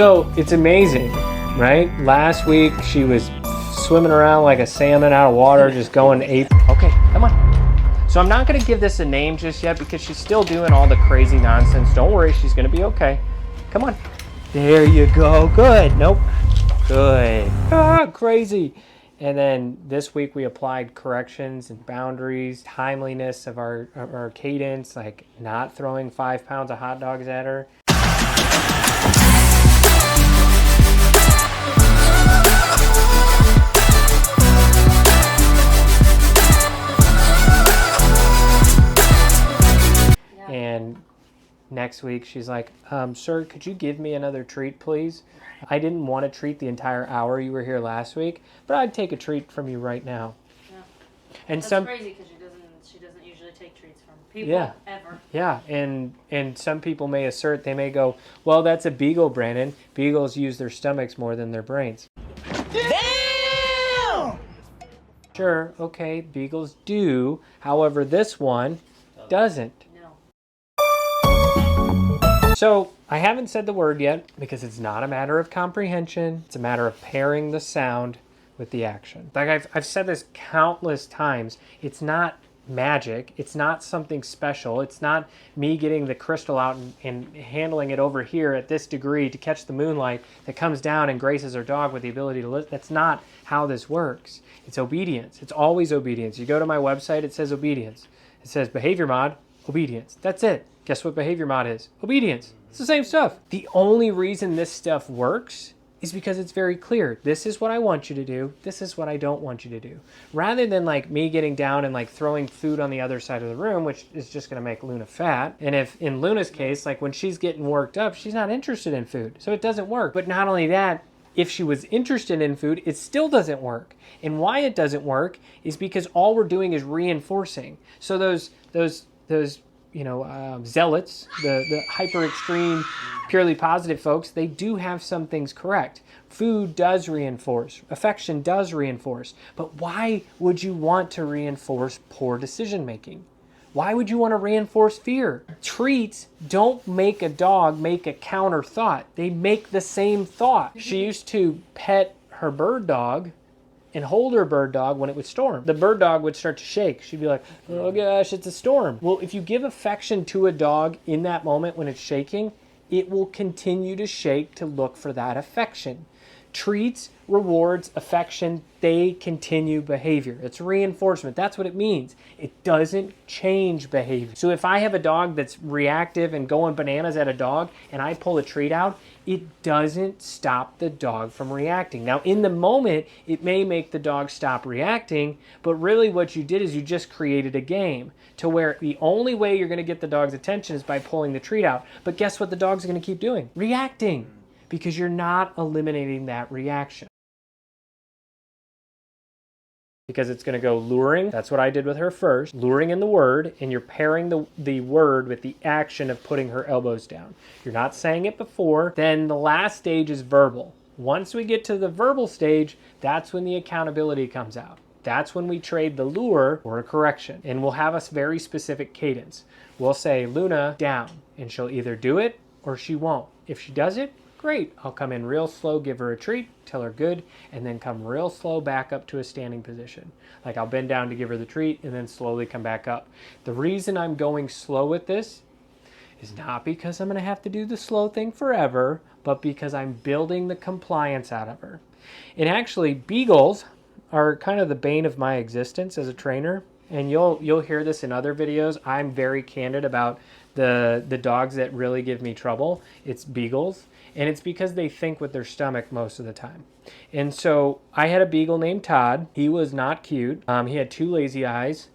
So it's amazing, right? Last week she was swimming around like a salmon out of water, just going ape. Okay, come on. So I'm not gonna give this a name just yet because she's still doing all the crazy nonsense. Don't worry, she's gonna be okay. Come on. There you go, good. Nope, good. Ah, crazy. And then this week we applied corrections and boundaries, timeliness of our cadence, like not throwing 5 pounds of hot dogs at her. And next week she's like, sir, could you give me another treat, please? I didn't want a treat the entire hour you were here last week, but I'd take a treat from you right now. Yeah. And that's crazy because she doesn't usually take treats from people ever. Yeah, and some people may assert, they may go, well, that's a beagle, Brandon. Beagles use their stomachs more than their brains. Damn! Sure, okay, beagles do. However, this one doesn't. So I haven't said the word yet because it's not a matter of comprehension. It's a matter of pairing the sound with the action. Like I've said this countless times. It's not magic. It's not something special. It's not me getting the crystal out and handling it over here at this degree to catch the moonlight that comes down and graces our dog with the ability to live. That's not how this works. It's obedience. It's always obedience. You go to my website, it says obedience. It says behavior mod, obedience. That's it. Guess what behavior mod is? Obedience. It's the same stuff. The only reason this stuff works is because it's very clear. This is what I want you to do. This is what I don't want you to do. Rather than like me getting down and like throwing food on the other side of the room, which is just gonna make Luna fat. And if in Luna's case, like when she's getting worked up, she's not interested in food. So it doesn't work. But not only that, if she was interested in food, it still doesn't work. And why it doesn't work is because all we're doing is reinforcing. So those zealots, the hyper extreme, purely positive folks, they do have some things correct. Food does reinforce, affection does reinforce, but why would you want to reinforce poor decision making? Why would you want to reinforce fear? Treats don't make a dog make a counter thought. They make the same thought. She used to pet her bird dog and hold her bird dog when it would storm. The bird dog would start to shake. She'd be like, oh gosh, it's a storm. Well, if you give affection to a dog in that moment when it's shaking, it will continue to shake to look for that affection. Treats, rewards, affection, they continue behavior. It's reinforcement. That's what it means. It doesn't change behavior. So if I have a dog that's reactive and going bananas at a dog and I pull a treat out, it doesn't stop the dog from reacting. Now, in the moment, it may make the dog stop reacting, but really what you did is you just created a game to where the only way you're going to get the dog's attention is by pulling the treat out. But guess what the dog's going to keep doing? Reacting. Because you're not eliminating that reaction. Because it's going to go luring. That's what I did with her first. Luring in the word, and you're pairing the word with the action of putting her elbows down. You're not saying it before. Then the last stage is verbal. Once we get to the verbal stage, that's when the accountability comes out. That's when we trade the lure for a correction. And we'll have a very specific cadence. We'll say, Luna, down. And she'll either do it or she won't. If she does it, great. I'll come in real slow, give her a treat, tell her good, and then come real slow back up to a standing position. Like I'll bend down to give her the treat and then slowly come back up. The reason I'm going slow with this is not because I'm going to have to do the slow thing forever, but because I'm building the compliance out of her. And actually, beagles are kind of the bane of my existence as a trainer. And you'll hear this in other videos. I'm very candid about the dogs that really give me trouble. It's beagles. And it's because they think with their stomach most of the time. And so I had a beagle named Todd. He was not cute. He had 2 lazy eyes.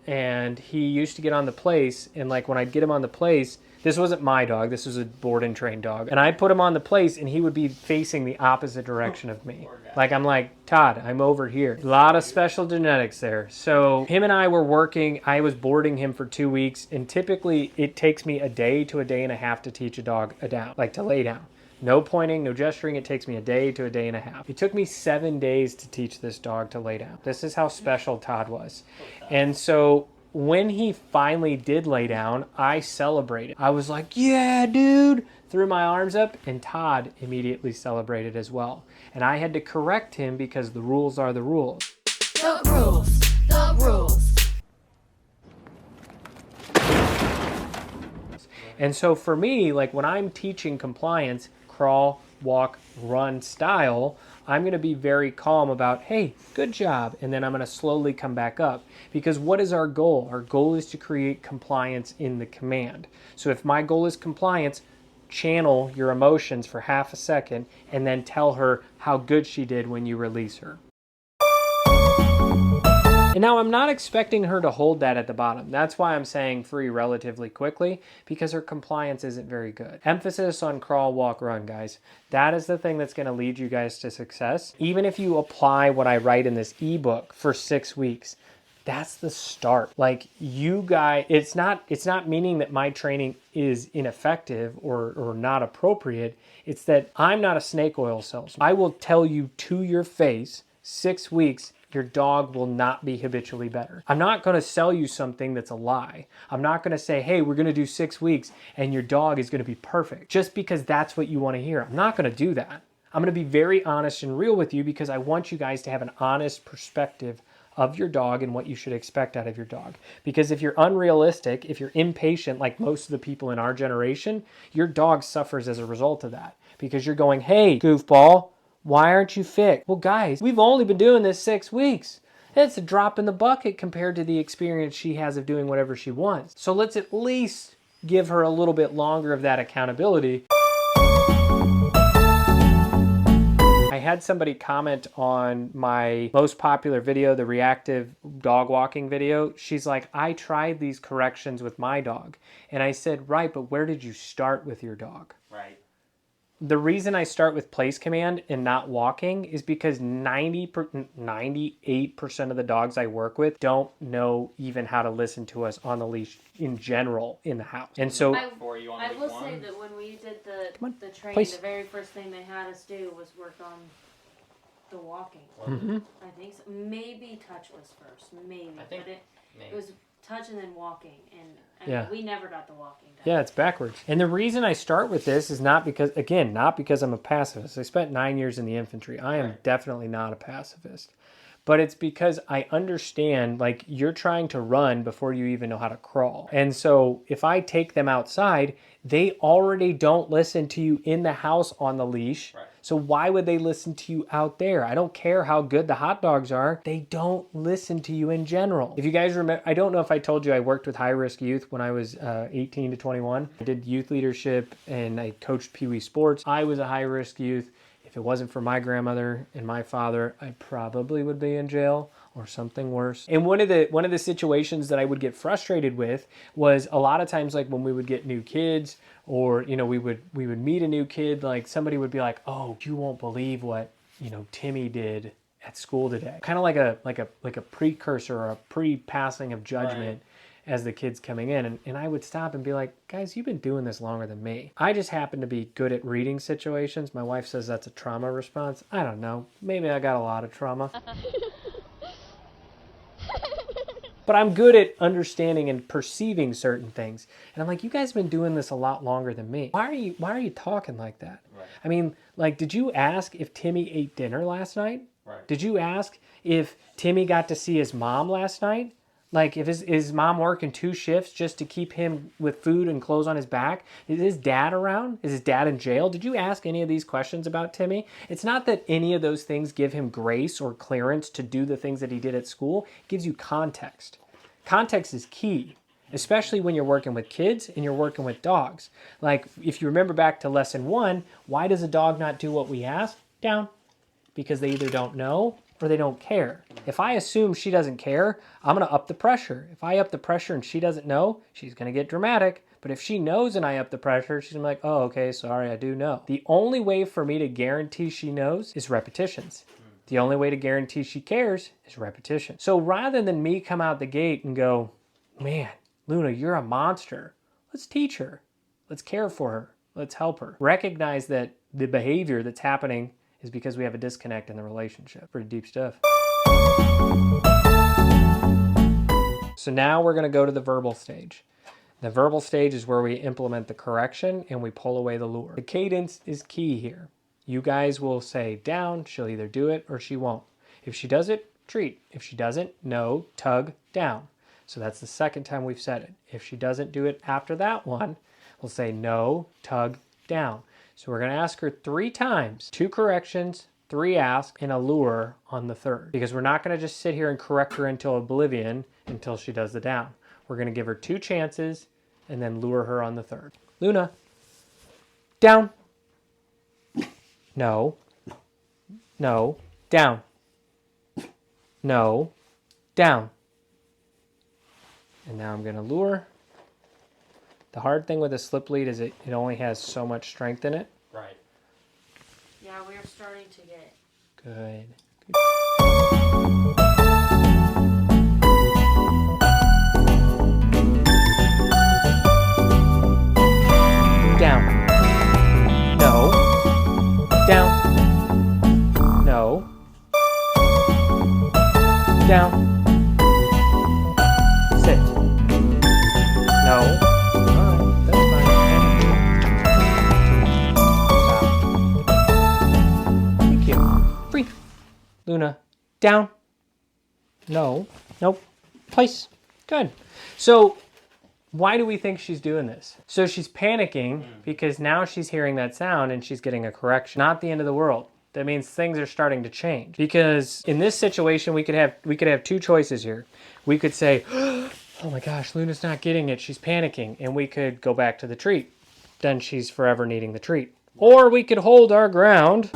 And he used to get on the place. And like when I'd get him on the place, this wasn't my dog. This was a board and trained dog. And I'd put him on the place and he would be facing the opposite direction of me. Like I'm like, Todd, I'm over here. A lot of special genetics there. So him and I were working. I was boarding him for 2 weeks. And typically it takes me a day to a day and a half to teach a dog a down, like to lay down. No pointing, no gesturing. It takes me a day to a day and a half. It took me 7 days to teach this dog to lay down. This is how special Todd was. And so when he finally did lay down, I celebrated. I was like, yeah, dude, threw my arms up, and Todd immediately celebrated as well. And I had to correct him because the rules are the rules. The rules. The rules. And so for me, like when I'm teaching compliance, crawl, walk, run style, I'm going to be very calm about, hey, good job. And then I'm going to slowly come back up. Because what is our goal? Our goal is to create compliance in the command. So if my goal is compliance, channel your emotions for half a second and then tell her how good she did when you release her. And now I'm not expecting her to hold that at the bottom. That's why I'm saying 3 relatively quickly, because her compliance isn't very good. Emphasis on crawl, walk, run, guys. That is the thing that's going to lead you guys to success. Even if you apply what I write in this ebook for 6 weeks, that's the start. Like you guys, it's not meaning that my training is ineffective or not appropriate. It's that I'm not a snake oil salesman. I will tell you to your face, 6 weeks, your dog will not be habitually better. I'm not going to sell you something that's a lie. I'm not going to say, hey, we're going to do 6 weeks and your dog is going to be perfect just because that's what you want to hear. I'm not going to do that. I'm going to be very honest and real with you because I want you guys to have an honest perspective of your dog and what you should expect out of your dog. Because if you're unrealistic, if you're impatient like most of the people in our generation, your dog suffers as a result of that. Because you're going, hey, goofball, why aren't you fixed? Well, guys, we've only been doing this 6 weeks. It's a drop in the bucket compared to the experience she has of doing whatever she wants. So let's at least give her a little bit longer of that accountability. I had somebody comment on my most popular video, the reactive dog walking video. She's like, I tried these corrections with my dog. And I said, right, but where did you start with your dog? Right. The reason I start with place command and not walking is because 98% of the dogs I work with don't know even how to listen to us on the leash in general in the house. And so I will say that when we did the training, please. the very first thing they had us do was work on the walking. Mhm. I think so. Maybe touch was first, maybe, think but it was touch and then walking, and Yeah. we never got the walking done. Yeah, it's backwards. And the reason I start with this is not because I'm a pacifist. I spent 9 years in the infantry. I am definitely not a pacifist. But it's because I understand, like, you're trying to run before you even know how to crawl. And so if I take them outside, they already don't listen to you in the house on the leash. Right. So why would they listen to you out there? I don't care how good the hot dogs are. They don't listen to you in general. If you guys remember, I don't know if I told you I worked with high-risk youth when I was 18 to 21. I did youth leadership and I coached Pee Wee sports. I was a high-risk youth. If it wasn't for my grandmother and my father, I probably would be in jail or something worse. And one of the situations that I would get frustrated with was a lot of times, like when we would get new kids, or we would meet a new kid, like somebody would be like, "Oh, you won't believe what Timmy did at school today." Kind of like a precursor or a pre-passing of judgment. Right. As the kids coming in, and I would stop and be like, guys, you've been doing this longer than me. I just happen to be good at reading situations. My wife says that's a trauma response. I don't know. Maybe I got a lot of trauma. But I'm good at understanding and perceiving certain things. And I'm like, you guys have been doing this a lot longer than me. Why are you talking like that? Right. I mean, like, did you ask if Timmy ate dinner last night? Right. Did you ask if Timmy got to see his mom last night? Like, if his mom working 2 shifts just to keep him with food and clothes on his back? Is his dad around? Is his dad in jail? Did you ask any of these questions about Timmy? It's not that any of those things give him grace or clearance to do the things that he did at school. It gives you context. Context is key, especially when you're working with kids and you're working with dogs. Like, if you remember back to lesson 1, why does a dog not do what we ask? Down. Because they either don't know or they don't care. If I assume she doesn't care, I'm going to up the pressure. If I up the pressure and she doesn't know, she's going to get dramatic. But if she knows and I up the pressure, she's going to be like, oh, okay, sorry, I do know. The only way for me to guarantee she knows is repetitions. The only way to guarantee she cares is repetition. So rather than me come out the gate and go, man, Luna, you're a monster. Let's teach her. Let's care for her. Let's help her. Recognize that the behavior that's happening is because we have a disconnect in the relationship. Pretty deep stuff. So now we're going to go to the verbal stage. The verbal stage is where we implement the correction and we pull away the lure. The cadence is key here. You guys will say down, she'll either do it or she won't. If she does it, treat. If she doesn't, no, tug, down. So that's the second time we've said it. If she doesn't do it after that one, we'll say no, tug, down. So we're going to ask her 3 times, 2 corrections, 3 asks, and a lure on the third. Because we're not going to just sit here and correct her until oblivion until she does the down. We're going to give her 2 chances and then lure her on the third. Luna, down. No. No. Down. No. Down. And now I'm going to lure. The hard thing with a slip lead is it only has so much strength in it. Right. Yeah, we're starting to get. Good. Down. No. Down. No. Down. Sit. No. Alright, that's fine. Stop. Thank you. Free. Luna. Down. No. Nope. Place. Good. So, why do we think she's doing this? So she's panicking because now she's hearing that sound and she's getting a correction. Not the end of the world. That means things are starting to change. Because in this situation, we could have 2 choices here. We could say, oh my gosh, Luna's not getting it. She's panicking. And we could go back to the treat. Then she's forever needing the treat. Or we could hold our ground.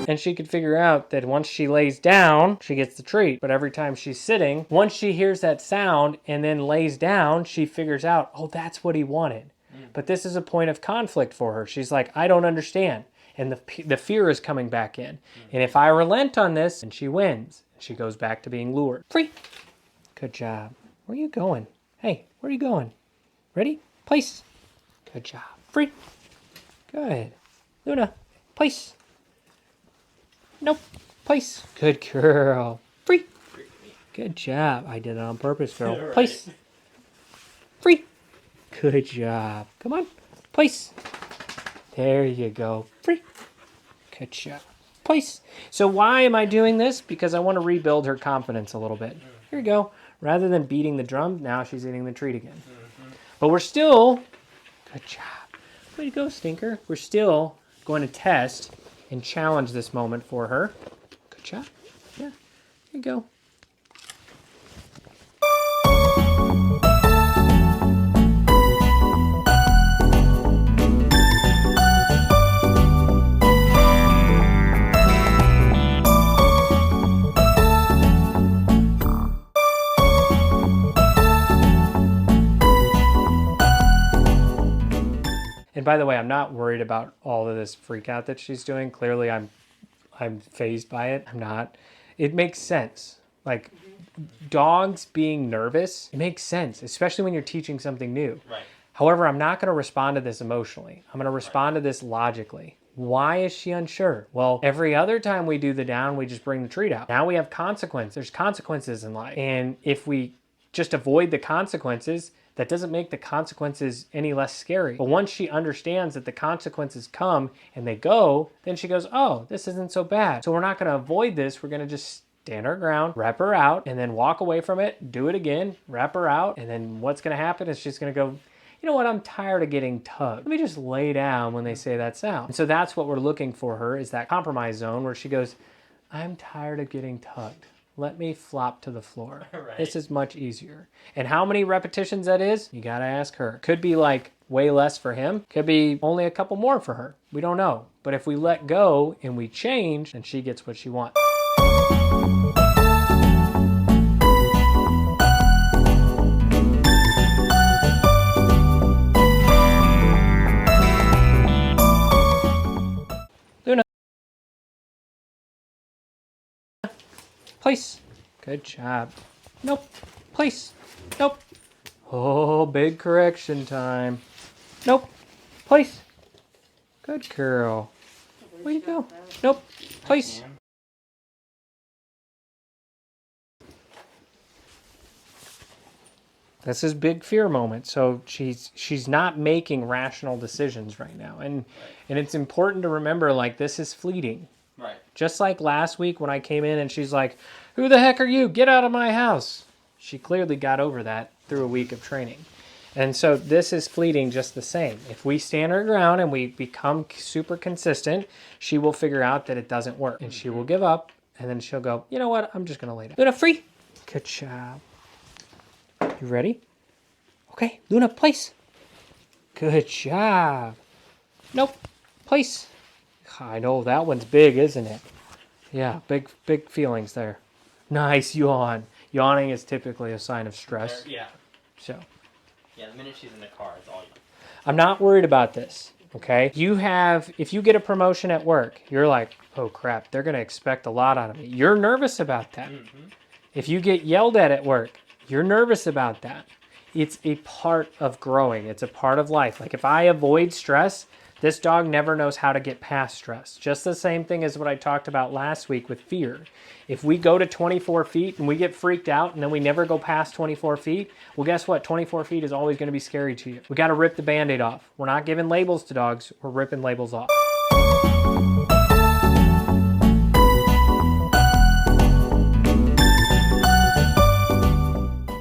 And she could figure out that once she lays down, she gets the treat. But every time she's sitting, once she hears that sound and then lays down, she figures out, oh, that's what he wanted. But this is a point of conflict for her. She's like, I don't understand. And the fear is coming back in. And if I relent on this, and she wins. She goes back to being lured. Free. Good job. Where are you going? Hey, where are you going? Ready? Place. Good job. Free. Good. Luna, place. Nope. Place. Good girl. Free. Good job. I did it on purpose, girl. Right. Place. Free. Good job. Come on. Place. There you go. Free. Good job. Place. So why am I doing this? Because I want to rebuild her confidence a little bit. Here you go. Rather than beating the drum, now she's eating the treat again. But we're still... Good job. Way to go, Stinker. We're still going to test and challenge this moment for her. Good job. Yeah. Here you go. And by the way, I'm not worried about all of this freak out that she's doing. Clearly, I'm fazed by it. I'm not. It makes sense. Like, dogs being nervous, it makes sense, especially when you're teaching something new. Right. However, I'm not going to respond to this emotionally. I'm going to respond to this logically. Why is she unsure? Well, every other time we do the down, we just bring the treat out. Now we have consequence. There's consequences in life. And if we just avoid the consequences, that doesn't make the consequences any less scary. But once she understands that the consequences come and they go, then she goes, oh, this isn't so bad. So we're not going to avoid this. We're going to just stand our ground, wrap her out, and then walk away from it, do it again, wrap her out. And then what's going to happen is she's going to go, you know what, I'm tired of getting tugged. Let me just lay down when they say that sound. And so that's what we're looking for her, is that compromise zone where she goes, I'm tired of getting tugged. Let me flop to the floor. Right. This is much easier. And how many repetitions that is, you gotta ask her. Could be like way less for him. Could be only a couple more for her. We don't know. But if we let go and we change, then she gets what she wants. Luna. Place. Good job. Nope. Place. Nope. Oh, big correction time. Nope. Place. Good girl. Way to go. Nope. Place. This is big fear moment. So she's not making rational decisions right now. And it's important to remember, like, this is fleeting. Right. Just like last week when I came in and she's like, "Who the heck are you? Get out of my house." She clearly got over that through a week of training. And so this is fleeting just the same. If we stand our ground and we become super consistent, she will figure out that it doesn't work. And she will give up. And then she'll go, "You know what? I'm just going to lay down." Luna, free. Good job. You ready? Okay, Luna, place. Good job. Nope, place. I know, that one's big, isn't it? Yeah, big feelings there. Nice yawn. Yawning is typically a sign of stress. Yeah. So, Yeah, the minute she's in the car, it's all you. I'm not worried about this, okay? If you get a promotion at work, you're like, "Oh crap, they're going to expect a lot out of me." You're nervous about that. Mm-hmm. If you get yelled at work, you're nervous about that. It's a part of growing. It's a part of life. Like, if I avoid stress, this dog never knows how to get past stress. Just the same thing as what I talked about last week with fear. If we go to 24 feet and we get freaked out and then we never go past 24 feet, well, guess what? 24 feet is always going to be scary to you. We got to rip the Band-Aid off. We're not giving labels to dogs. We're ripping labels off.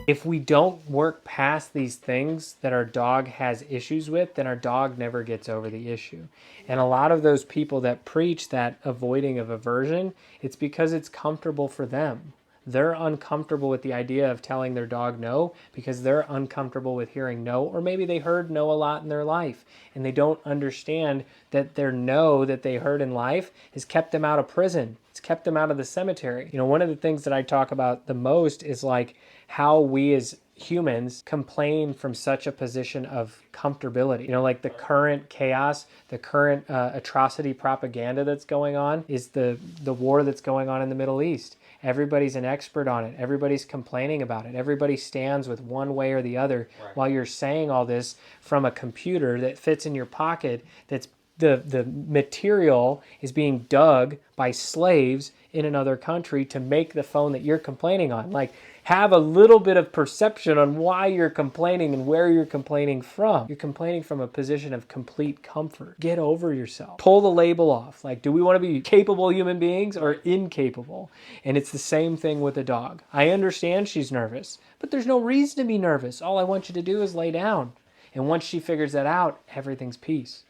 If we don't work past these things that our dog has issues with, then our dog never gets over the issue. And a lot of those people that preach that avoiding of aversion, it's because it's comfortable for them. They're uncomfortable with the idea of telling their dog no because they're uncomfortable with hearing no, or maybe they heard no a lot in their life and they don't understand that their no that they heard in life has kept them out of prison. It's kept them out of the cemetery. You know, one of the things that I talk about the most is like how we as humans complain from such a position of comfortability. You know, like the current chaos, the current atrocity propaganda that's going on is the war that's going on in the Middle East. Everybody's an expert on it. Everybody's complaining about it. Everybody stands with one way or the other while you're saying all this from a computer that fits in your pocket. That's the material is being dug by slaves in another country to make the phone that you're complaining on. Like, have a little bit of perception on why you're complaining and where you're complaining from. You're complaining from a position of complete comfort. Get over yourself. Pull the label off. Like, do we want to be capable human beings or incapable? And it's the same thing with a dog. I understand she's nervous, but there's no reason to be nervous. All I want you to do is lay down. And once she figures that out, everything's peace.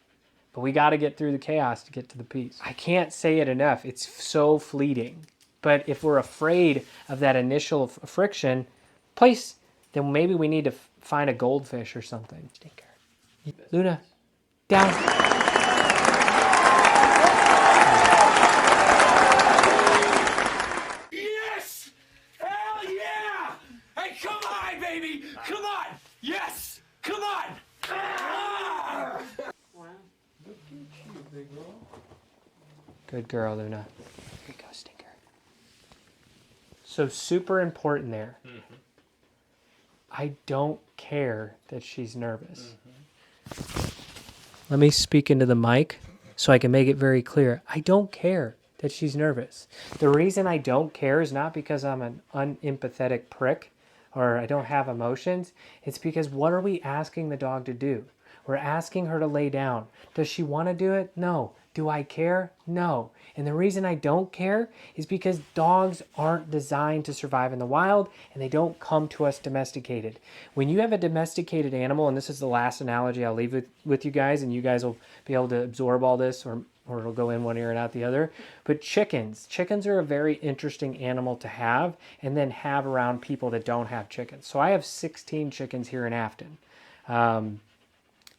But we got to get through the chaos to get to the peace. I can't say it enough. It's so fleeting. But if we're afraid of that initial friction, then maybe we need to find a goldfish or something. Stinker. Luna, down. Yes! Hell yeah! Hey, come on, baby! Come on! Yes! Come on! Ah! Wow. Good girl, Luna. Here you go, Stinker. So super important there. Mm-hmm. I don't care that she's nervous. Let me speak into the mic so I can make it very clear. I don't care that she's nervous. The reason I don't care is not because I'm an unempathetic prick or I don't have emotions. It's because what are we asking the dog to do? We're asking her to lay down. Does she want to do it? No. Do I care? No. And the reason I don't care is because dogs aren't designed to survive in the wild and they don't come to us domesticated. When you have a domesticated animal, and this is the last analogy I'll leave with you guys, and you guys will be able to absorb all this or it'll go in one ear and out the other. But chickens are a very interesting animal to have and then have around people that don't have chickens. So I have 16 chickens here in Afton.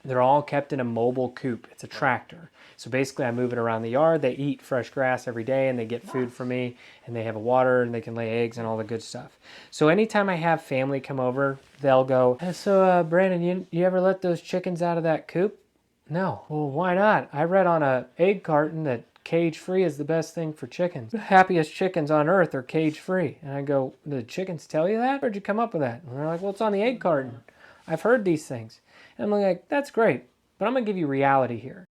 They're all kept in a mobile coop. It's a tractor. So basically I move it around the yard. They eat fresh grass every day and they get food from me and they have water and they can lay eggs and all the good stuff. So anytime I have family come over, they'll go, so Brandon, you ever let those chickens out of that coop? No. Well, why not? I read on a egg carton that cage-free is the best thing for chickens. The happiest chickens on earth are cage-free. And I go, the chickens tell you that? Where'd you come up with that? And they're like, well, it's on the egg carton. I've heard these things. And I'm like, that's great, but I'm going to give you reality here.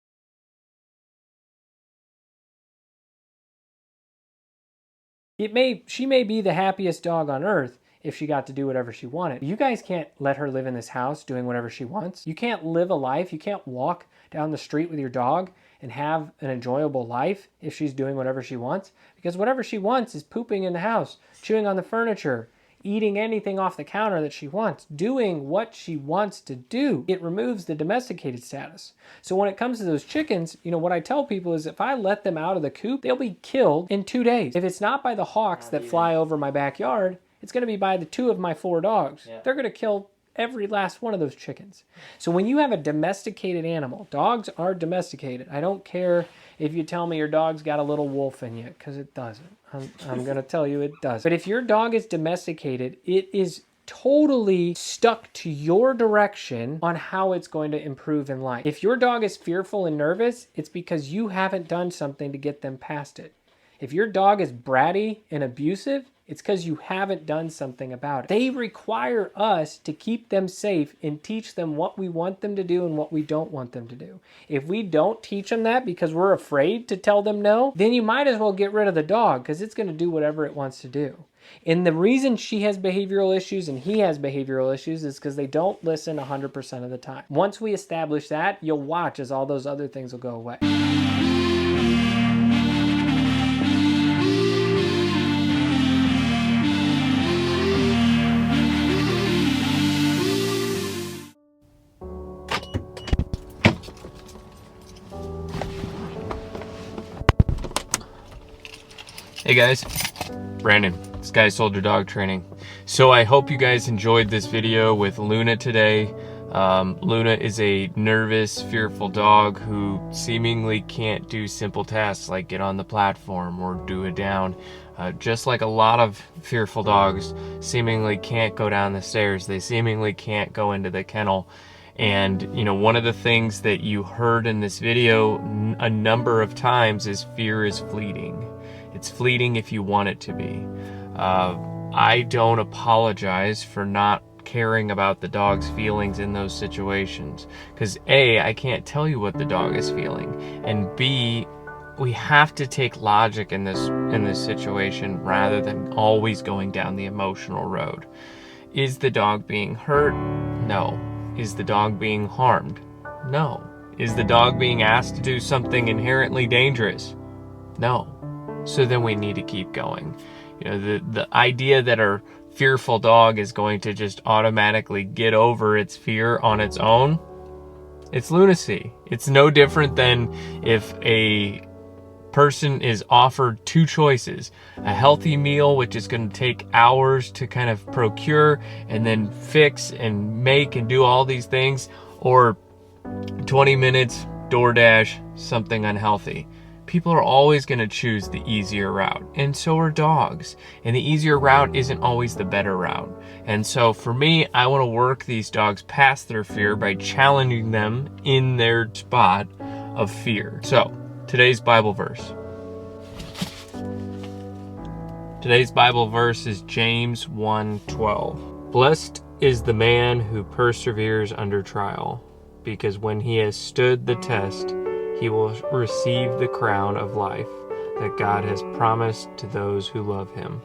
She may be the happiest dog on earth if she got to do whatever she wanted. You guys can't let her live in this house doing whatever she wants. You can't live a life. You can't walk down the street with your dog and have an enjoyable life if she's doing whatever she wants, because whatever she wants is pooping in the house, chewing on the furniture, eating anything off the counter that she wants, doing what she wants to do. It removes the domesticated status. So when it comes to those chickens, you know, what I tell people is if I let them out of the coop, they'll be killed in 2 days. If it's not by the hawks that fly over my backyard, it's going to be by the 2 of my 4 dogs. Yeah. They're going to kill every last one of those chickens. So when you have a domesticated animal, dogs are domesticated. I don't care if you tell me your dog's got a little wolf in you, because it doesn't. I'm going to tell you it does. But if your dog is domesticated, it is totally stuck to your direction on how it's going to improve in life. If your dog is fearful and nervous, it's because you haven't done something to get them past it. If your dog is bratty and abusive, it's because you haven't done something about it. They require us to keep them safe and teach them what we want them to do and what we don't want them to do. If we don't teach them that because we're afraid to tell them no, then you might as well get rid of the dog, because it's going to do whatever it wants to do. And the reason she has behavioral issues and he has behavioral issues is because they don't listen 100% of the time. Once we establish that, you'll watch as all those other things will go away. Hey guys, Brandon, Sky Soldier Dog Training. So I hope you guys enjoyed this video with Luna today. Luna is a nervous, fearful dog who seemingly can't do simple tasks like get on the platform or do a down. Just like a lot of fearful dogs seemingly can't go down the stairs. They seemingly can't go into the kennel. And, you know, one of the things that you heard in this video a number of times is fear is fleeting. It's fleeting if you want it to be. I don't apologize for not caring about the dog's feelings in those situations. Because A, I can't tell you what the dog is feeling. And B, we have to take logic in this situation rather than always going down the emotional road. Is the dog being hurt? No. Is the dog being harmed? No. Is the dog being asked to do something inherently dangerous? No. So then we need to keep going. You know, the idea that our fearful dog is going to just automatically get over its fear on its own, it's lunacy. It's no different than if a person is offered 2 choices: a healthy meal, which is going to take hours to kind of procure and then fix and make and do all these things, or 20 minutes, DoorDash, something unhealthy. People are always going to choose the easier route, and so are dogs. And the easier route isn't always the better route. And so for me, I want to work these dogs past their fear by challenging them in their spot of fear. So, today's Bible verse. Today's Bible verse is James 1:12. Blessed is the man who perseveres under trial, because when he has stood the test, he will receive the crown of life that God has promised to those who love him.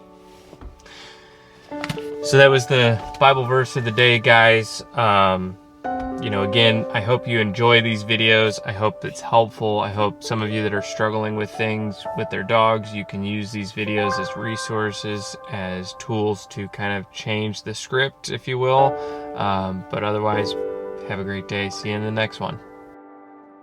So that was the Bible verse of the day, guys. You know, again, I hope you enjoy these videos. I hope it's helpful. I hope some of you that are struggling with things with their dogs, you can use these videos as resources, as tools to kind of change the script, if you will. But otherwise, have a great day. See you in the next one.